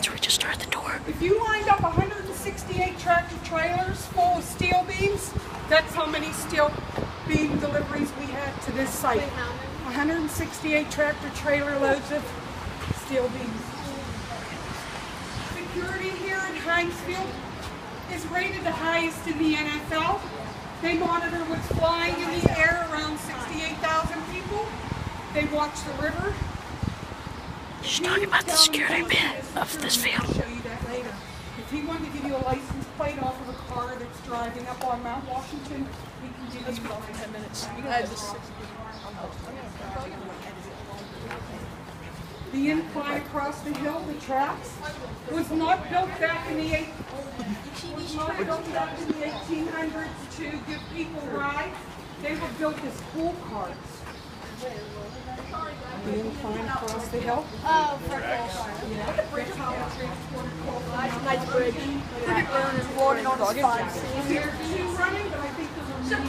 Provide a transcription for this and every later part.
after we just started the tour. If you lined up 168 tractor trailers full of steel beams, that's how many steel beam deliveries we had to this site. 168 tractor trailer loads of steel beams. Security here in Heinz is rated the highest in the NFL. They monitor what's flying in the air, around 68,000 people. They watch the river. She's talking about the security bit of this field. I'll show you that later. If he wanted to give you a license plate off of a car that's driving up on Mount Washington, he can give you 10 minutes. The incline across the hill, the tracks, was not built back in the 1800s to give people rides. They were built as pool cars. The incline across the hill. Oh, for coal. Yeah. That's how they transported coal. Nice bridge. Pretty burning, floating on the spine. There's two running, but I think there's one.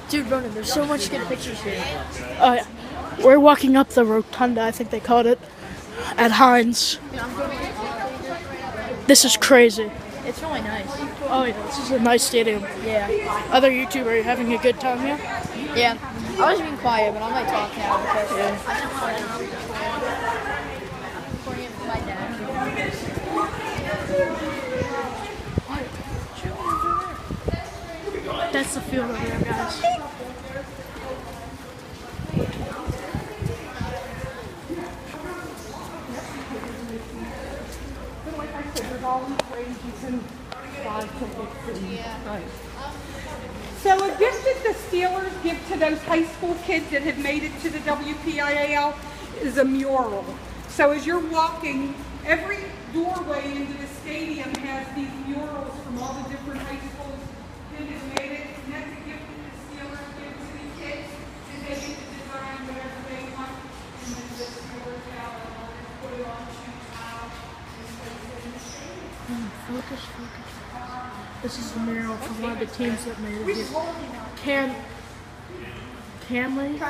Dude, Ronan, there's so much good pictures here. Oh yeah. We're walking up the rotunda, I think they called it, at Heinz. This is crazy. It's really nice. Oh yeah, this is a nice stadium. Yeah. Other YouTuber, are you having a good time here? Yeah. I was being quiet, but I might talk now because I don't want I'm recording it with my dad. That's the field over there, guys. But like I said, there's all these ranges and five tickets. Right. So a gift that the Steelers give to those high school kids that have made it to the WPIAL is a mural. So as you're walking, every doorway into the stadium has these murals from all the different high schools that have made it. And that's a gift that the Steelers give to the kids. And they get to design whatever they want. And then the Steelers have it on and put it on shoe tile and place it in the stadium. Focus. This is the mural from one of the teams that made it. Camry?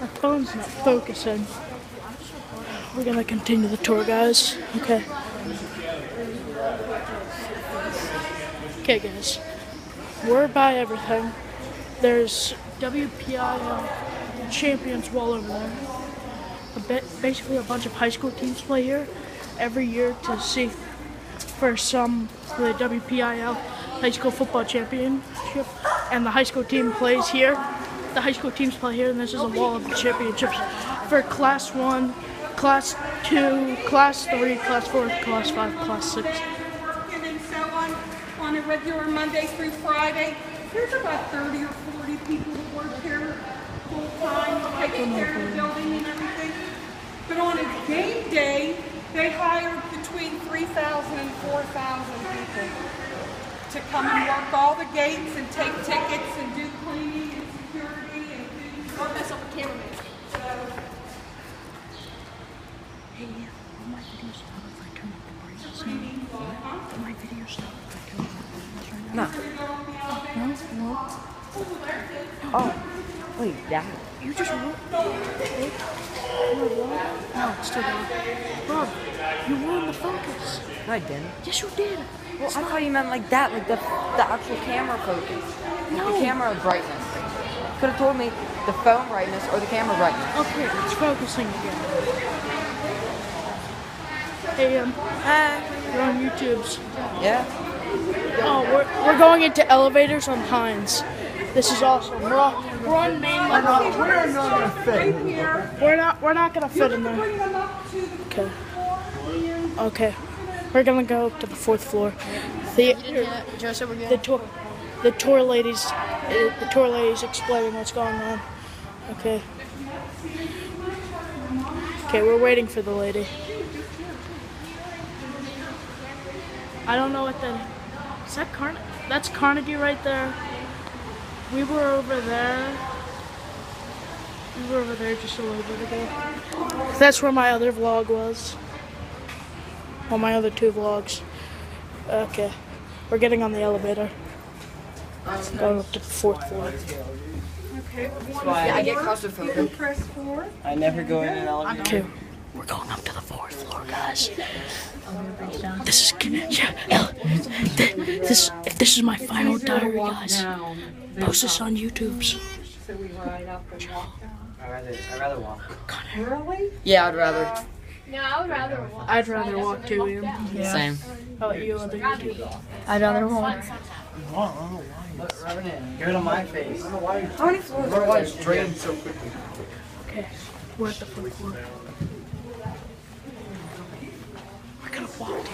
My phone's not focusing. We're gonna continue the tour, guys. Okay. Okay, guys. We're by everything. There's WPIL champions all over there. Basically, a bunch of high school teams play here every year to see for the WPIL high school football championship, and the high school team plays here. The high school teams play here, and this is a wall of championships for Class 1, Class 2, Class 3, Class 4, Class 5, Class 6. And so on a regular Monday through Friday, there's about 30 or 40 people that work here full time, taking care of the building and everything. But on a game day, they hire between 3,000 and 4,000 people to come and work all the gates and take tickets and do cleaning and security and do. Don't mess up the cameraman. Hey, will my video stop if I turn up the brightness? Will my video stop if I turn up the brightness right now? No. Oh, wait, that. You just wrote. No, it's still going. Rob, you ruined the focus. No, I didn't. Yes, you did. Well, I thought you meant like that, like the actual camera focus. No. The camera brightness. Could have told me the phone brightness or the camera brightness. Okay, it's focusing again. Hey, you're on YouTube's. Yeah. Oh, we're going into elevators on Heinz. This is awesome. We're on main level. We're not gonna fit. We're not gonna fit in there. Bring them up to the Okay. We're gonna go to the 4th floor. The tour ladies explaining what's going on. Okay. Okay, we're waiting for the lady. I don't know what is that that's Carnegie right there. We were over there just a little bit ago. That's where my other vlog was. Well, my other 2 vlogs. Okay. We're getting on the elevator. Going up to the 4th floor. Okay. Okay, why I get you claustrophobic. can press 4. I never go in an elevator. Okay, we're going up to the 4th floor, guys. This is if this is my final diary, guys. Post this on YouTube. So we ride up and walk down. I'd rather walk. Really? Yeah, I'd rather. No, I would rather walk. I'd rather walk too, Ian. Yeah. Same. How about you, other YouTube? I'd rather walk. Give it on my face. How many floors are why it's drained so quickly? Okay, we're at the 4th floor. We're gonna walk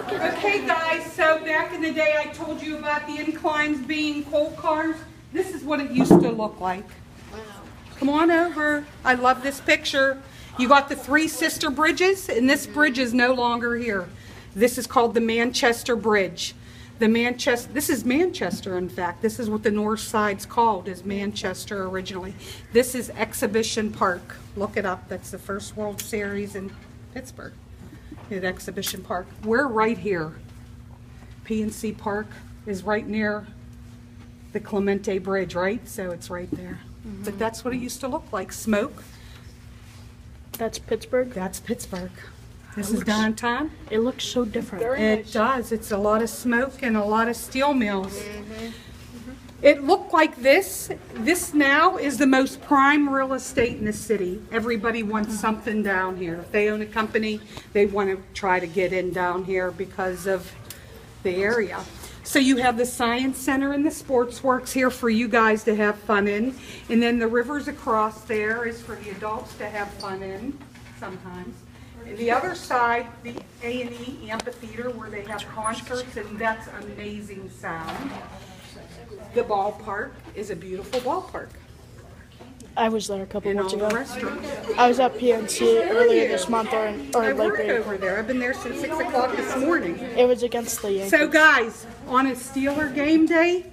to Okay, guys, so back in the day I told you about the inclines being coal cars. This is what it used to look like. Come on over. I love this picture. You got the 3 sister bridges, and this bridge is no longer here. This is called the Manchester Bridge. This is Manchester, in fact. This is what the north side's called, is Manchester originally. This is Exhibition Park. Look it up. That's the first World Series in Pittsburgh at Exhibition Park. We're right here. PNC Park is right near the Clemente Bridge, right? So it's right there. But that's what it used to look like. Smoke. That's Pittsburgh. That's Pittsburgh. This is downtown. It looks so different. It does. It's a lot of smoke and a lot of steel mills. It looked like this. This now is the most prime real estate in the city. Everybody wants something down here. If they own a company, they want to try to get in down here because of the area. So you have the Science Center and the Sports Works here for you guys to have fun in. And then the rivers across there is for the adults to have fun in sometimes. And the other side, the A&E amphitheater where they have concerts, and that's amazing sound. The ballpark is a beautiful ballpark. I was there a couple And months all the ago. restaurants. I was at PNC earlier this month or I late work April. over there. I've been there since 6 o'clock this morning. It was against the Yankees. So guys, on a Steeler game day,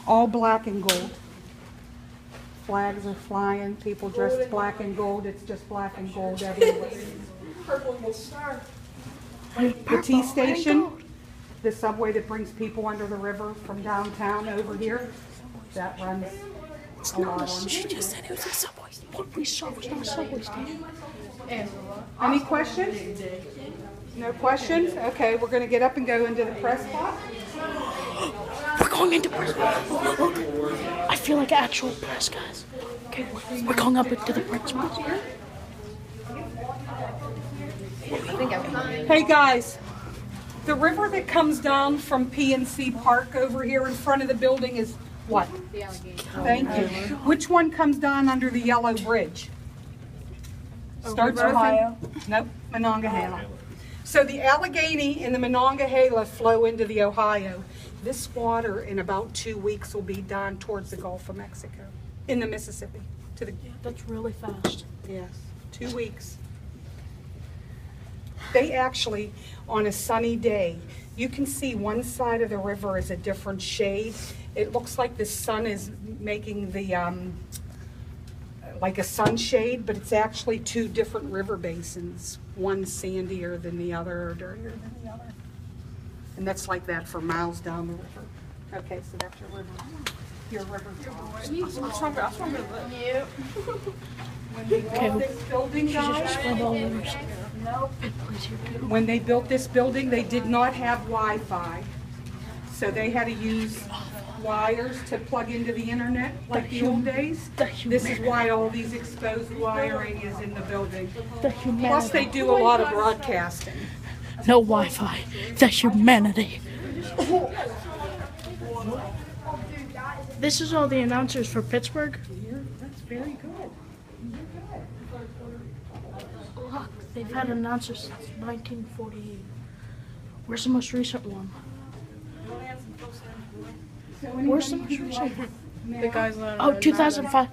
all black and gold. Flags are flying, people dressed black and gold. It's just black and gold everywhere. The T station, the subway that brings people under the river from downtown over here, that runs a lot on. She just said it was a subway. What we saw was not a subway station. Any questions? No questions? Okay, we're going to get up and go into the press box. We're going into press. Look, I feel like actual press, guys. Okay, we're going up into the press box. Hey guys, the river that comes down from PNC Park over here in front of the building is what? Thank you. Which one comes down under the yellow bridge? Starts with Ohio? Nope, Monongahela. So the Allegheny and the Monongahela flow into the Ohio. This water in about 2 weeks will be down towards the Gulf of Mexico, in the Mississippi. To the That's really fast. Yes, 2 weeks. They actually, on a sunny day, you can see one side of the river is a different shade. It looks like the sun is making the, like a sunshade, but it's actually 2 different river basins. One sandier than the other, or dirtier than the other. And that's like that for miles down the river. Okay, so that's your river. Your river. When they built this building, guys, when they built this building, they did not have Wi-Fi. So they had to use wires to plug into the internet like the old days. This is why all these exposed wiring is in the building. Plus they do a lot of broadcasting. No Wi-Fi. The humanity. This is all the announcers for Pittsburgh. That's very good. Look, they've had announcers since 1948. Where's the most recent one? Where's the most recent one? The guys that Oh, 2005.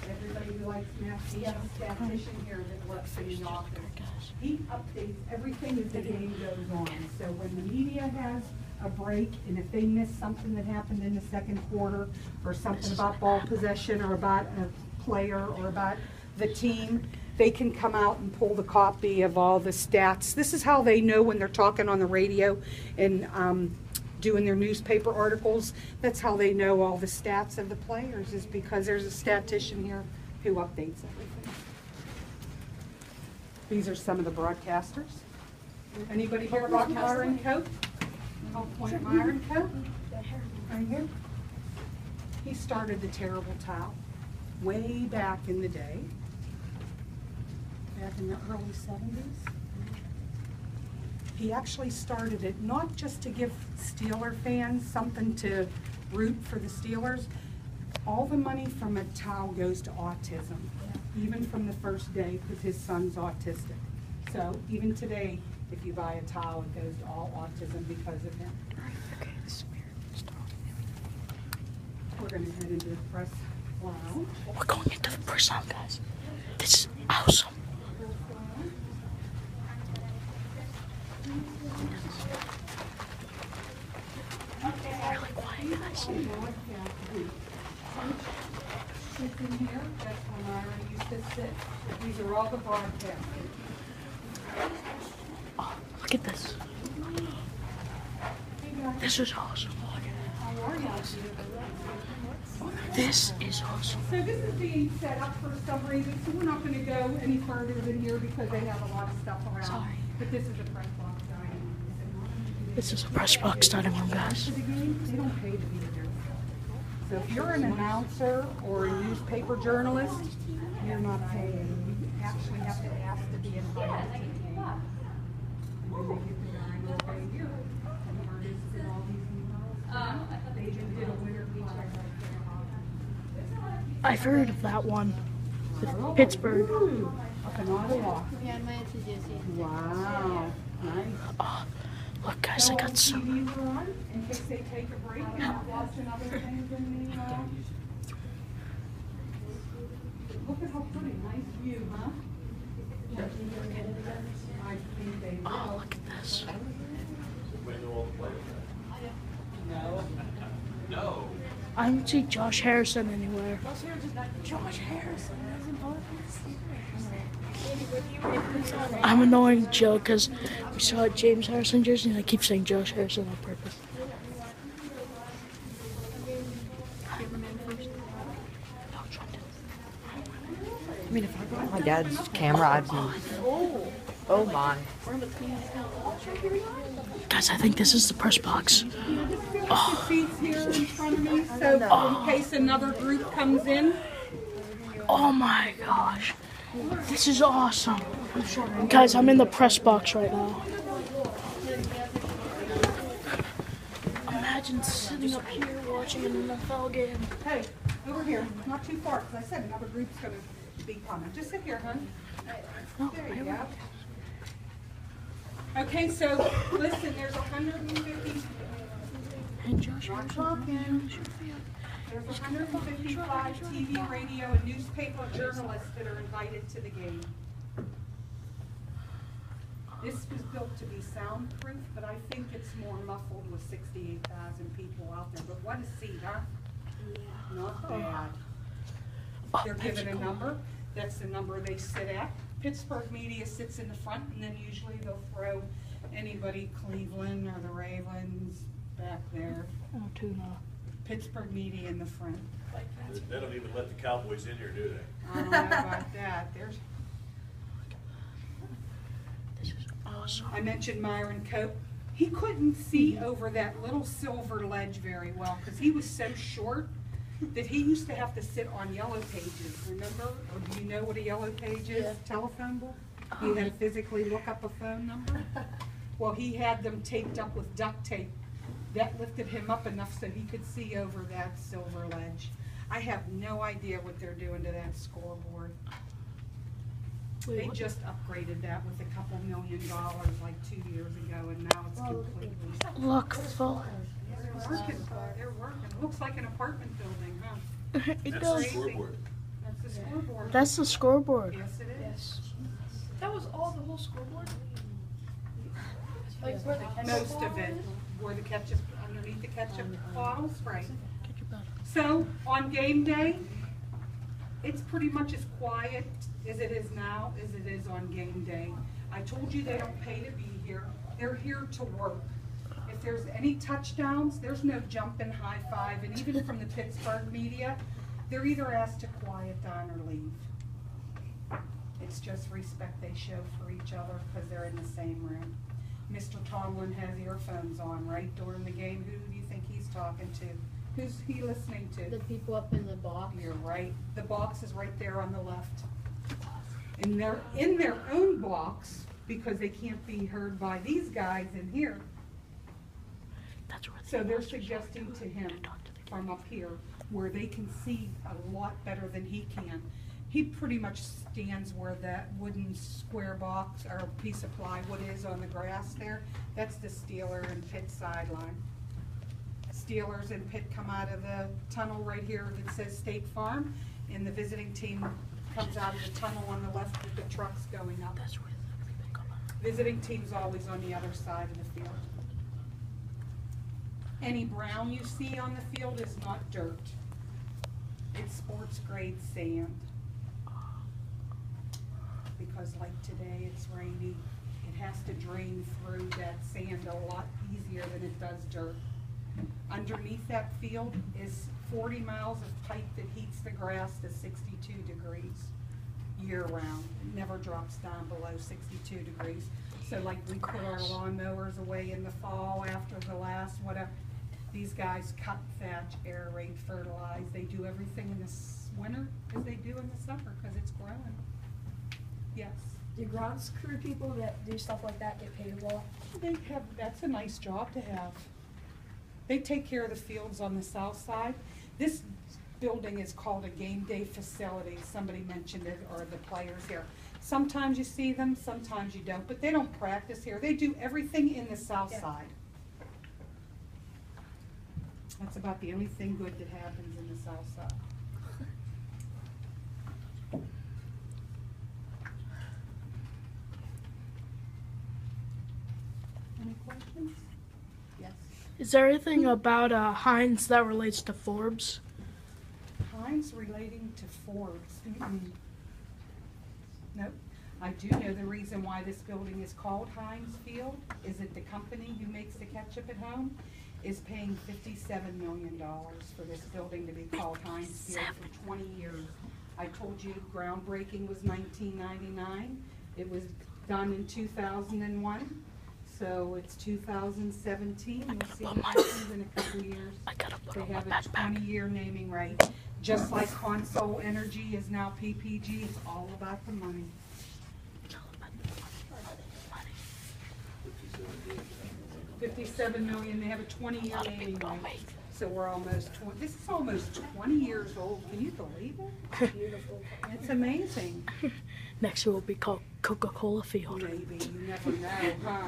Everybody who likes math, he has a statistician here that lets me know. He updates everything as the game goes on. So when the media has a break, and if they miss something that happened in the second quarter, or something about ball possession, or about a player, or about the team, they can come out and pull the copy of all the stats. This is how they know when they're talking on the radio and doing their newspaper articles. That's how they know all the stats of the players, is because there's a statistician here who updates everything. These are some of the broadcasters. Anybody hear about Myron Cope? I'll point at Myron Cope. Right here. He started the Terrible Towel way back in the day, back in the early 70s. He actually started it not just to give Steeler fans something to root for the Steelers. All the money from a towel goes to autism, even from the first day, because his son's autistic. So even today, if you buy a towel, it goes to all autism because of him. Okay, We're going to head into the press lounge. we're going into the press lounge, guys. This is awesome. Really quiet, guys. Sits in here, that's where Myron used to sit. These are all the broadcasters. Oh, look at this. This is awesome. How are you? This is awesome. So this is being set up for some reason, so we're not going to go any further than here because they have a lot of stuff around. Sorry. But this is a press box dining room. This is a press box dining room, guys. To the game, they don't pay to be here. So if you're an announcer or a newspaper journalist, you're not paying. You actually have to ask to be invited to the game. And then they get the dine over here. And the artists and all these people. They just did a winter beach right there. I've heard of that one with Pittsburgh. Ooh, up in Ottawa. Yeah, my enthusiasm. Wow, nice. Oh, look, guys, I got some. TVs are on in case they take a break and not watching other things in the. Look at how pretty, nice view, huh? I think they will. Oh, look at this. No. I don't see Josh Harrison anywhere. Josh Harrison isn't part I'm annoying Joe because we saw a James Harrison jersey and I keep saying Josh Harrison on purpose. I mean, if I brought my dad's camera, I'd be. Oh my. Guys, I think this is the press box. Oh. Seats here in front of me, so in case another group comes in. Oh my gosh. This is awesome. Guys, I'm in the press box right now. Imagine sitting up here watching an NFL game. Hey, over here, not too far, because I said another group's going to be coming. Just sit here, hon. There you go. Okay, so listen, there's 150. And Josh Not Harrison. talking. There's 155 TV, radio, and newspaper journalists that are invited to the game. This was built to be soundproof, but I think it's more muffled with 68,000 people out there. But what a seat, huh? Not bad. They're given a number. That's the number they sit at. Pittsburgh media sits in the front, and then usually they'll throw anybody, Cleveland or the Ravens, back there. Oh, tuna. Pittsburgh media in the front. They don't even let the Cowboys in here, do they? I don't know about that. There's. This is awesome. I mentioned Myron Cope. He couldn't see over that little silver ledge very well because he was so short that he used to have to sit on yellow pages, remember? Or do you know what a yellow page is? Yeah. Telephone book? You had to physically look up a phone number? Well, he had them taped up with duct tape. That lifted him up enough so he could see over that silver ledge. I have no idea what they're doing to that scoreboard. Wait, They what? just upgraded that with a couple $1 million like 2 years ago, and now it's completely. Look, full. They're working. They're working. It looks like an apartment building, huh? It That's does. the scoreboard. That's the scoreboard. That's the scoreboard. Yes, it is. That was all the whole scoreboard? Like where the ketchup Most of bottle it, is? where the ketchup, underneath the ketchup bottles, right. Get your button. So, on game day, it's pretty much as quiet as it is now as it is on game day. I told you they don't pay to be here. They're here to work. If there's any touchdowns, there's no jumping high five, and even from the Pittsburgh media, they're either asked to quiet down or leave. It's just respect they show for each other because they're in the same room. Mr. Tomlin has earphones on right during the game. Who do you think he's talking to? Who's he listening to? The people up in the box. You're right. The box is right there on the left. And they're in their own box because they can't be heard by these guys in here. That's where So they're suggesting to him from up here where they can see a lot better than he can. He pretty much stands where that wooden square box or piece of plywood is on the grass there. That's the Steeler and Pitt sideline. Steelers and Pitt come out of the tunnel right here that says State Farm, and the visiting team comes out of the tunnel on the left with the trucks going up. That's where they come out. Visiting team's always on the other side of the field. Any brown you see on the field is not dirt. It's sports grade sand. Because like today, it's rainy. It has to drain through that sand a lot easier than it does dirt. Underneath that field is 40 miles of pipe that heats the grass to 62 degrees year round. It never drops down below 62 degrees. So like we put our lawnmowers away in the fall after the last whatever. These guys cut, thatch, aerate, fertilize. They do everything in the winter as they do in the summer because it's growing. Yes. Do grounds crew people that do stuff like that get paid well? They have, that's a nice job to have. They take care of the fields on the south side. This building is called a game day facility. Somebody mentioned it, or the players here. Sometimes you see them, sometimes you don't, but they don't practice here. They do everything in the south side. That's about the only thing good that happens in the south side. Any questions? Yes. Is there anything about Heinz that relates to Forbes? Heinz relating to Forbes. Nope. I do know the reason why this building is called Heinz Field is that the company who makes the ketchup at home is paying $57 million for this building to be called Heinz Field for 20 years. I told you groundbreaking was 1999. It was done in 2001. So it's 2017. We'll see what happens in a couple years. They have a 20-year naming right. Just like Console Energy is now PPG, it's all about the money. $57 million. They have a 20-year naming right. So we're almost 20. This is almost 20 years old. Can you believe it? Beautiful. It's amazing. Next year will be called Coca-Cola Field. Maybe you never know, huh?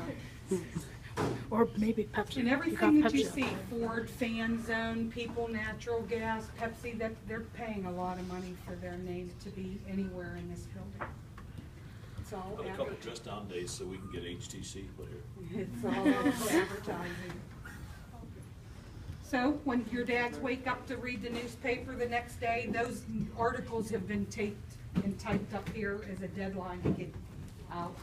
Or maybe Pepsi. And everything that you see, Ford, Fan Zone, People, Natural Gas, Pepsi, that they're paying a lot of money for their name to be anywhere in this building. It's all Got a couple advertising. dress down days so we can get HTC put here. It's all advertising. So when your dads wake up to read the newspaper the next day, those articles have been taped and typed up here as a deadline to get out.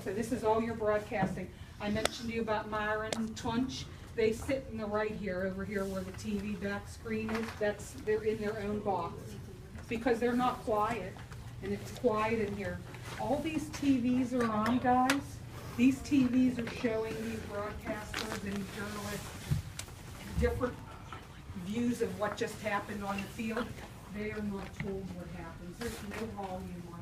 So this is all your broadcasting. I mentioned to you about Myron and Tunch. They sit in the right here, over here where the TV back screen is. They're in their own box because they're not quiet, and it's quiet in here. All these TVs are on, guys. These TVs are showing these broadcasters and journalists different views of what just happened on the field. They are not told what happens. There's no volume on